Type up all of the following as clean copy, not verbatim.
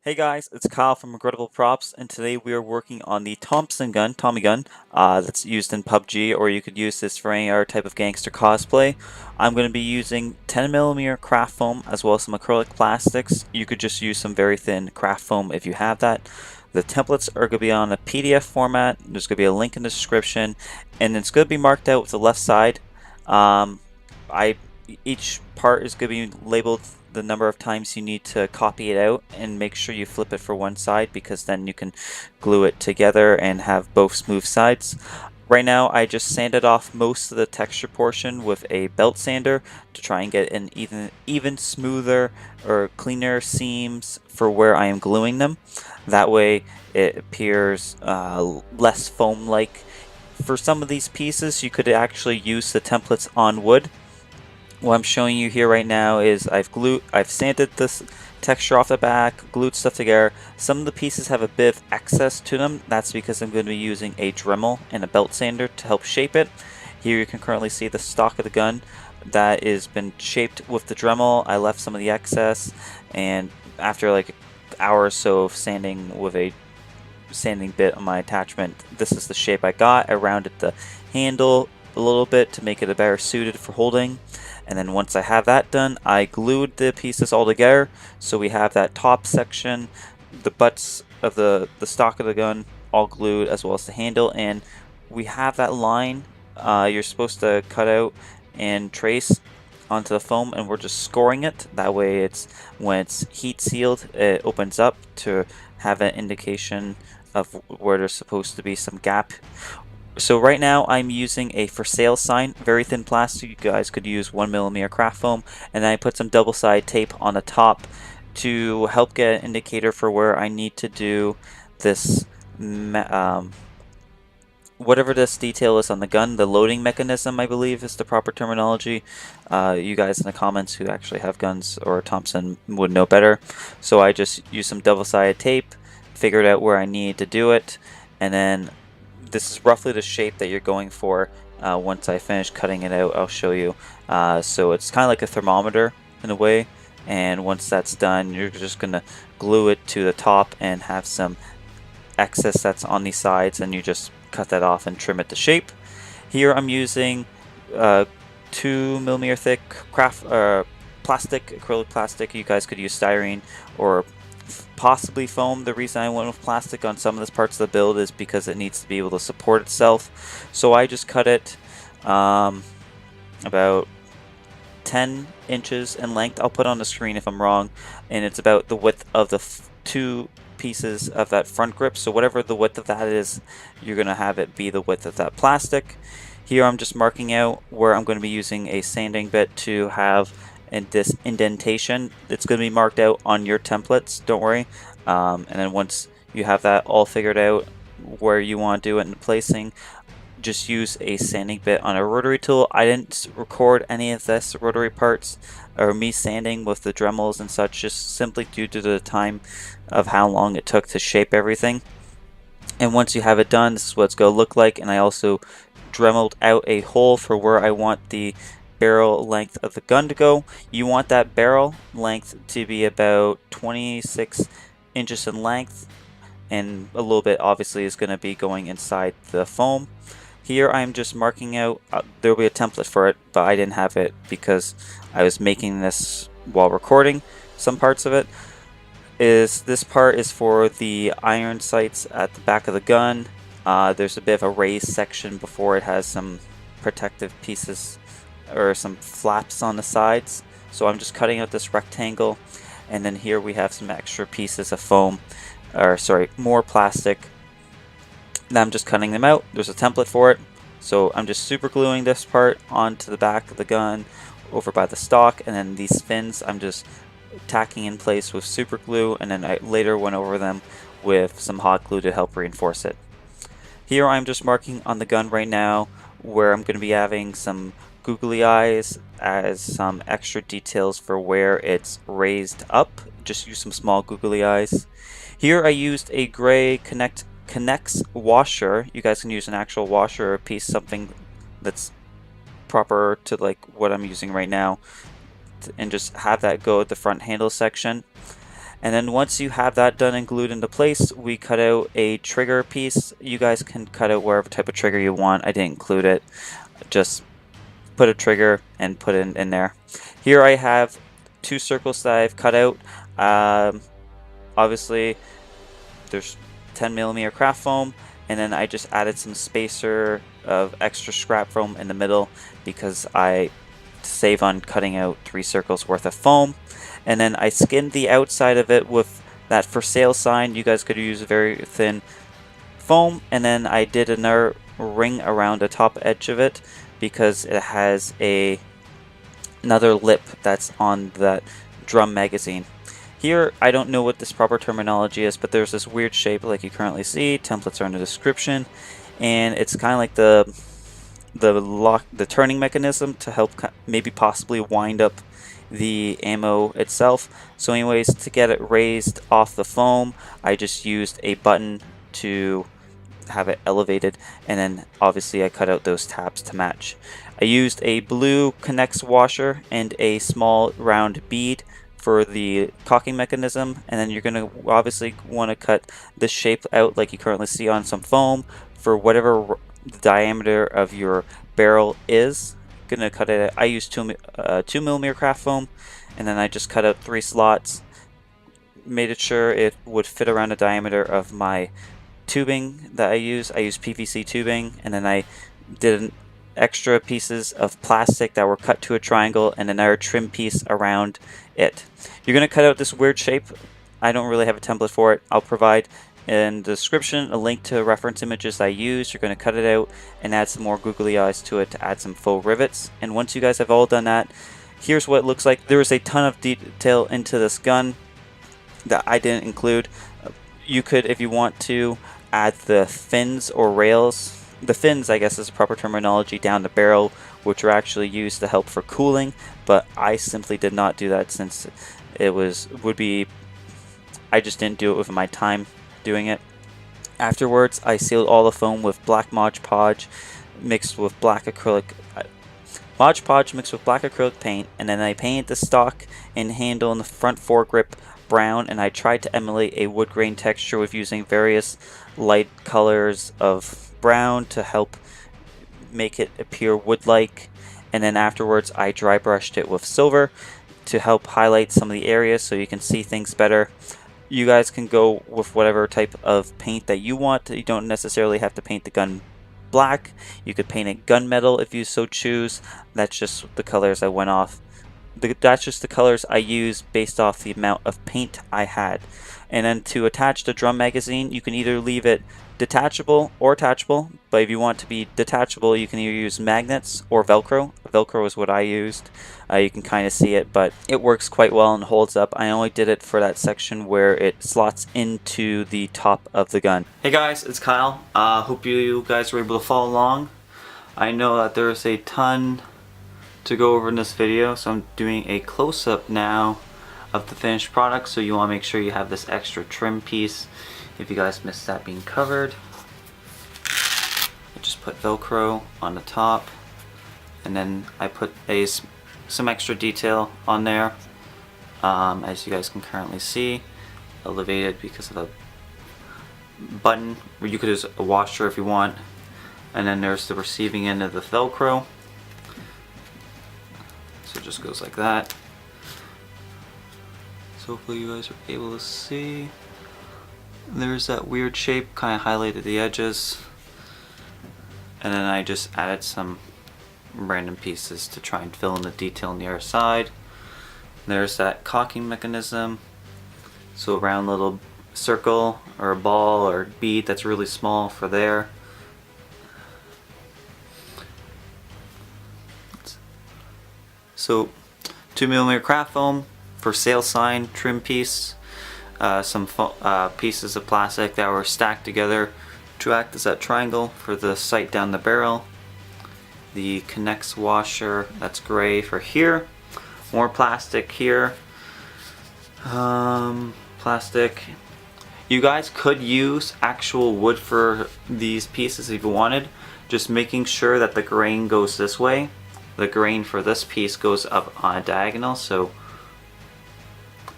Hey guys, it's Kyle from Regrettable Props, and today we are working on the Thompson gun, Tommy gun, that's used in PUBG, or you could use this for any other type of gangster cosplay. I'm going to be using 10mm craft foam as well as some acrylic plastics. You could just use some very thin craft foam if you have that. The templates are going to be on a PDF format. There's going to be a link in the description, and it's going to be marked out with the left side. Um, I Each part is going to be labeled the number of times you need to copy it out, and make sure you flip it for one side because then you can glue it together and have both smooth sides. Right now I just sanded off most of the texture portion with a belt sander to try and get an even smoother or cleaner seams for where I am gluing them. That way it appears less foam-like. For some of these pieces you could actually use the templates on wood. What I'm showing you here right now is I've sanded this texture off the back, glued stuff together. Some of the pieces have a bit of excess to them. That's because I'm going to be using a Dremel and a belt sander to help shape it. Here you can currently see the stock of the gun that has been shaped with the Dremel. I left some of the excess, and after like an hour or so of sanding with a sanding bit on my attachment, this is the shape I got. I rounded the handle a little bit to make it better suited for holding. And then once I have that done, I glued the pieces all together. So we have that top section, the butts of the stock of the gun all glued, as well as the handle. And we have that line you're supposed to cut out and trace onto the foam, and we're just scoring it. That way it's, when it's heat sealed, it opens up to have an indication of where there's supposed to be some gap. So right now I'm using a for sale sign, very thin plastic. You guys could use 1mm craft foam, and then I put some double-sided tape on the top to help get an indicator for where I need to do this, whatever this detail is on the gun. The loading mechanism, I believe, is the proper terminology. You guys in the comments who actually have guns or Thompson would know better. So I just used some double-sided tape, figured out where I need to do it, and then this is roughly the shape that you're going for. Once I finish cutting it out, I'll show you. So it's kind of like a thermometer in a way, and once that's done, you're just going to glue it to the top and have some excess that's on these sides, and you just cut that off and trim it to shape. Here I'm using 2mm thick plastic, acrylic plastic. You guys could use styrene or possibly foam. The reason I went with plastic on some of this parts of the build is because it needs to be able to support itself. So I just cut it about 10 inches in length. I'll put on the screen if I'm wrong, and it's about the width of the two pieces of that front grip. So whatever the width of that is, you're going to have it be the width of that plastic. Here I'm just marking out where I'm going to be using a sanding bit to have and this indentation. It's going to be marked out on your templates, don't worry. And then once you have that all figured out where you want to do it and placing, just use a sanding bit on a rotary tool. I didn't record any of this rotary parts or me sanding with the Dremels and such, just simply due to the time of how long it took to shape everything. And once you have it done, this is what it's going to look like. And I also Dremeled out a hole for where I want the barrel length of the gun to go. You want that barrel length to be about 26 inches in length, and a little bit obviously is going to be going inside the foam. Here I'm just marking out, there will be a template for it, but I didn't have it because I was making this while recording some parts of it. This part is for the iron sights at the back of the gun. There's a bit of a raised section before it has some protective pieces or some flaps on the sides. So I'm just cutting out this rectangle, and then here we have some extra pieces of foam, or sorry, more plastic. Now I'm just cutting them out. There's a template for it. So I'm just super gluing this part onto the back of the gun over by the stock, and then these fins I'm just tacking in place with super glue, and then I later went over them with some hot glue to help reinforce it. Here I'm just marking on the gun right now where I'm going to be having some googly eyes as some extra details for where it's raised up. Just use some small googly eyes. Here I used a gray Connex washer. You guys can use an actual washer or a piece, something that's proper to like what I'm using right now, and just have that go at the front handle section. And then once you have that done and glued into place, we cut out a trigger piece. You guys can cut out whatever type of trigger you want. I didn't include it. Just put a trigger and put it in there. Here I have 2 circles that I've cut out. Obviously there's 10mm craft foam, and then I just added some spacer of extra scrap foam in the middle because I save on cutting out 3 circles worth of foam. And then I skinned the outside of it with that for sale sign. You guys could use very thin foam, and then I did another ring around the top edge of it because it has another lip that's on that drum magazine. Here, I don't know what this proper terminology is, but there's this weird shape like you currently see. Templates are in the description, and it's kind of like the turning mechanism to help maybe possibly wind up the ammo itself. So anyways, to get it raised off the foam, I just used a button to have it elevated, and then obviously I cut out those tabs to match. I used a blue Connex washer and a small round bead for the cocking mechanism, and then you're going to obviously want to cut this shape out like you currently see on some foam for whatever the diameter of your barrel is. Gonna cut it. I used 2mm craft foam, and then I just cut out 3 slots, made it sure it would fit around the diameter of my tubing that I use. I use PVC tubing, and then I did extra pieces of plastic that were cut to a triangle and another trim piece around it. You're gonna cut out this weird shape. I don't really have a template for it. I'll provide in the description a link to reference images I used. You're going to cut it out and add some more googly eyes to it to add some faux rivets. And once you guys have all done that, here's what it looks like. There is a ton of detail into this gun that I didn't include. You could, if you want to, add the fins or rails. The fins, I guess, is the proper terminology, down the barrel, which are actually used to help for cooling, but I simply did not do that since it I just didn't do it with my time doing it. Afterwards, I sealed all the foam with black Mod Podge mixed with black acrylic paint, and then I painted the stock and handle in the front foregrip brown, and I tried to emulate a wood grain texture with using various light colors of brown to help make it appear wood-like. And then afterwards I dry brushed it with silver to help highlight some of the areas so you can see things better. You guys can go with whatever type of paint that you want. You don't necessarily have to paint the gun black. You could paint it gunmetal if you so choose. That's just the colors I went off. That's just the colors I used based off the amount of paint I had. And then to attach the drum magazine, you can either leave it detachable or attachable, but if you want to be detachable, you can either use magnets or Velcro. Velcro is what I used. You can kind of see it, but it works quite well and holds up. I only did it for that section where it slots into the top of the gun. Hey guys, it's Kyle. Hope you guys were able to follow along. I know that there's a ton to go over in this video, so I'm doing a close-up now of the finished product, so you want to make sure you have this extra trim piece if you guys missed that being covered. I just put Velcro on the top, and then I put some extra detail on there, as you guys can currently see, elevated because of a button, or you could use a washer if you want. And then there's the receiving end of the Velcro, so it just goes like that. So hopefully you guys are able to see. There's that weird shape, kind of highlighted the edges, and then I just added some random pieces to try and fill in the detail on the other side. There's that cocking mechanism, so a round little circle or a ball or bead that's really small for there. So 2mm craft foam for sale sign, trim piece, some pieces of plastic that were stacked together to act as that triangle for the sight down the barrel. The Connex washer, that's gray for here. More plastic here. Plastic. You guys could use actual wood for these pieces if you wanted, just making sure that the grain goes this way. The grain for this piece goes up on a diagonal, so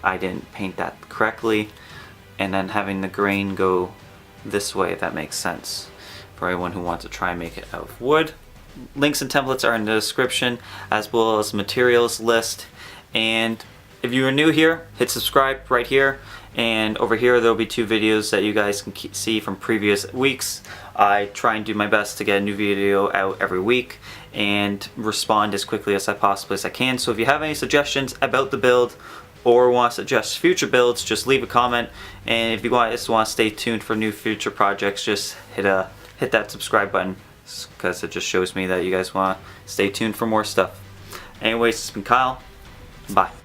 I didn't paint that correctly, and then having the grain go this way, if that makes sense, for everyone who wants to try and make it out of wood. Links and templates are in the description, as well as materials list. And if you are new here, hit subscribe right here, and over here there will be 2 videos that you guys can see from previous weeks. I try and do my best to get a new video out every week and respond as quickly as I possibly can. So if you have any suggestions about the build or want to suggest future builds, just leave a comment. And if you just want to stay tuned for new future projects, just hit that subscribe button, because it just shows me that you guys want to stay tuned for more stuff. Anyways, it's been Kyle. Bye.